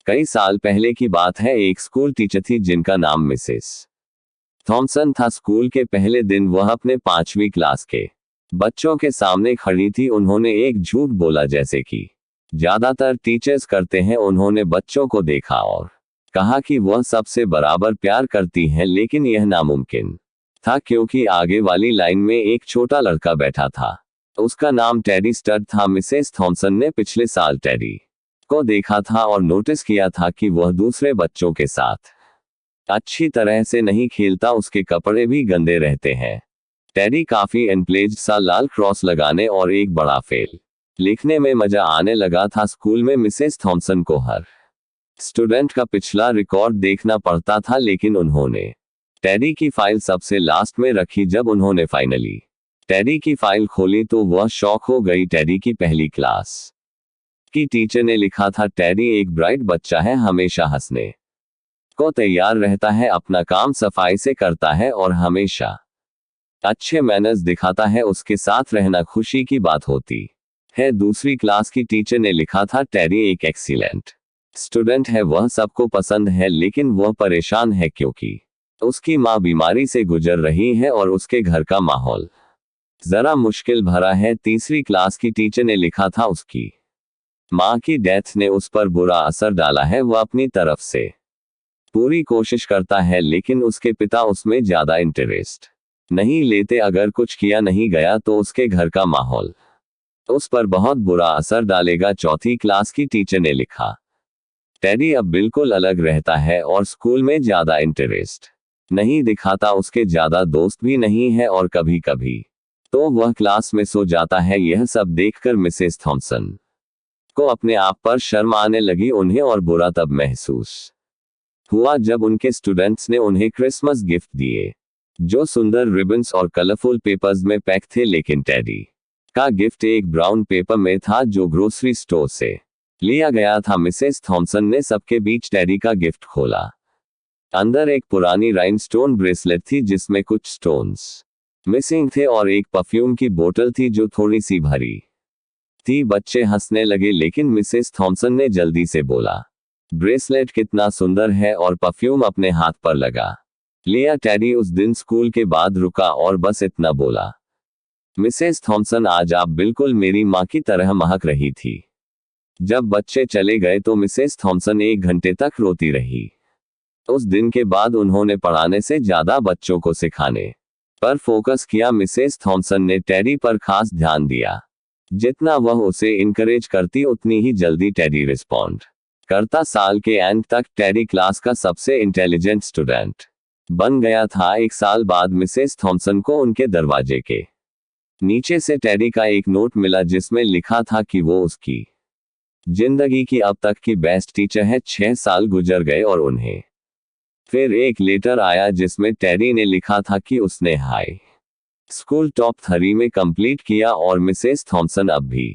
कई साल पहले की बात है। एक स्कूल टीचर थी जिनका नाम मिसेस थॉमसन था। स्कूल के पहले दिन वह अपने 5वीं क्लास के बच्चों के सामने खड़ी थी। उन्होंने एक झूठ बोला, जैसे कि ज्यादातर टीचर्स करते हैं। उन्होंने बच्चों को देखा और कहा कि वह सबसे बराबर प्यार करती हैं, लेकिन यह नामुमकिन था क्योंकि आगे वाली लाइन में एक छोटा लड़का बैठा था। उसका नाम टेडी स्टड था। मिसेस थॉमसन ने पिछले साल टेडी को देखा था और नोटिस किया था कि वह दूसरे बच्चों के साथ अच्छी तरह से नहीं खेलता। उसके कपड़े भी गंदे रहते हैं। टेडी काफी एनप्लेज्ड सा लाल क्रॉस लगाने और एक बड़ा फेल लिखने में मजा आने लगा था। स्कूल में मिसेस थॉमसन को हर स्टूडेंट का पिछला रिकॉर्ड देखना पड़ता था, लेकिन उन्होंने टेडी की फाइल सबसे लास्ट में रखी। जब उन्होंने फाइनली टेडी की फाइल खोली तो वह शॉक हो गई। टेडी की पहली क्लास की टीचर ने लिखा था, टेडी एक ब्राइट बच्चा है, हमेशा हंसने को तैयार रहता है, अपना काम सफाई से करता है और हमेशा अच्छे मैनर्स दिखाता है। उसके साथ रहना खुशी की बात होती है। दूसरी क्लास की टीचर ने लिखा था, टेडी एक एक्सीलेंट स्टूडेंट है, वह सबको पसंद है, लेकिन वह परेशान है क्योंकि उसकी माँ बीमारी से गुजर रही है और उसके घर का माहौल जरा मुश्किल भरा है। तीसरी क्लास की टीचर ने लिखा था, उसकी माँ की डेथ ने उस पर बुरा असर डाला है। वह अपनी तरफ से पूरी कोशिश करता है, लेकिन उसके पिता उसमें ज्यादा इंटरेस्ट नहीं लेते। अगर कुछ किया नहीं गया तो उसके घर का माहौल उस पर बहुत बुरा असर डालेगा। चौथी क्लास की टीचर ने लिखा, टेडी अब बिल्कुल अलग रहता है और स्कूल में ज्यादा इंटरेस्ट नहीं दिखाता। उसके ज्यादा दोस्त भी नहीं है और कभी कभी तो वह क्लास में सो जाता है। यह सब देखकर मिसेस थॉमसन को अपने आप पर शर्म आने लगी। उन्हें और बुरा तब महसूस हुआ जब उनके स्टूडेंट्स ने उन्हें क्रिसमस गिफ्ट दिए, जो सुंदर रिबन्स और कलरफुल पेपर्स में पैक थे। लेकिन टेडी का गिफ्ट एक ब्राउन पेपर में था जो ग्रोसरी स्टोर से लिया गया था। मिसेस थॉमसन ने सबके बीच टेडी का गिफ्ट खोला। अंदर एक पुरानी राइनस्टोन ब्रेसलेट थी जिसमें कुछ स्टोन्स मिसिंग थे और एक परफ्यूम की बोतल थी जो थोड़ी सी भरी थी। बच्चे हंसने लगे, लेकिन मिसेस थॉमसन ने जल्दी से बोला, ब्रेसलेट कितना सुंदर है और परफ्यूम अपने हाथ पर लगा लिया। टेडी उस दिन स्कूल के बाद रुका और बस इतना बोला, मिसेस थॉमसन आज आप बिल्कुल मेरी माँ की तरह महक रही थी। जब बच्चे चले गए तो मिसेस थॉमसन 1 घंटे तक रोती रही। उस दिन के बाद उन्होंने पढ़ाने से ज्यादा बच्चों को सिखाने पर फोकस किया। मिसेस थॉमसन ने टेडी पर खास ध्यान दिया। जितना वह उसे इनकरेज करती उतनी ही जल्दी टेडी रिस्पॉन्ड करता। साल के एंड तक टेडी क्लास का सबसे इंटेलिजेंट स्टूडेंट बन गया था। 1 साल बाद मिसेस थॉमसन को उनके दरवाजे के नीचे से टेडी का एक नोट मिला जिसमें लिखा था कि वो उसकी जिंदगी की अब तक की बेस्ट टीचर है। 6 साल गुजर गए और उन्हें फिर एक लेटर आया जिसमें टेडी ने लिखा था कि उसने हाई स्कूल टॉप 3 में कंप्लीट किया और मिसेस थॉमसन अब भी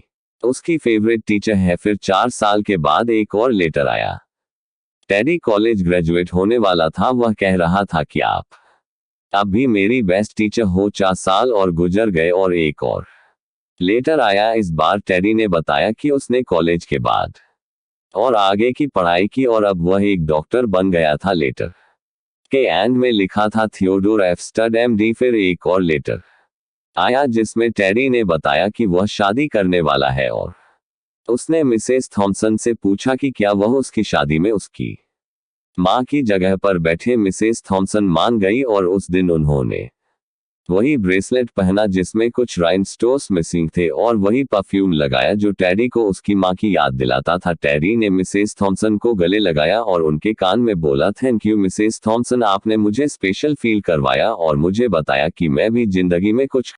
उसकी फेवरेट टीचर है। फिर 4 साल के बाद एक और लेटर आया। टेडी कॉलेज ग्रेजुएट होने वाला था। वह कह रहा था कि आप अब भी मेरी बेस्ट टीचर हो। 4 साल और गुजर गए और एक और लेटर आया। इस बार टेडी ने बताया कि उसने कॉलेज के बाद और आगे की पढ़ाई की और अब वह एक डॉक्टर बन गया था। लेटर के एंड में लिखा था, थियोडोर एफ स्टड MD। फिर एक और लेटर आया जिसमें टेडी ने बताया कि वह शादी करने वाला है और उसने मिसेस थॉमसन से पूछा कि क्या वह उसकी शादी में उसकी माँ की जगह पर बैठे। मिसेस थॉमसन मान गई और उस दिन उन्होंने वही ब्रेसलेट पहना जिसमें कुछ राइनस्टोन्स मिसिंग थे और वही परफ्यूम लगाया जो टेडी को उसकी माँ की याद दिलाता था। टेडी ने मिसेस थॉमसन को गले लगाया और उनके कान में बोला, थैंक यू मिसेस थॉमसन, आपने मुझे स्पेशल फील करवाया और मुझे बताया कि मैं भी जिंदगी में कुछ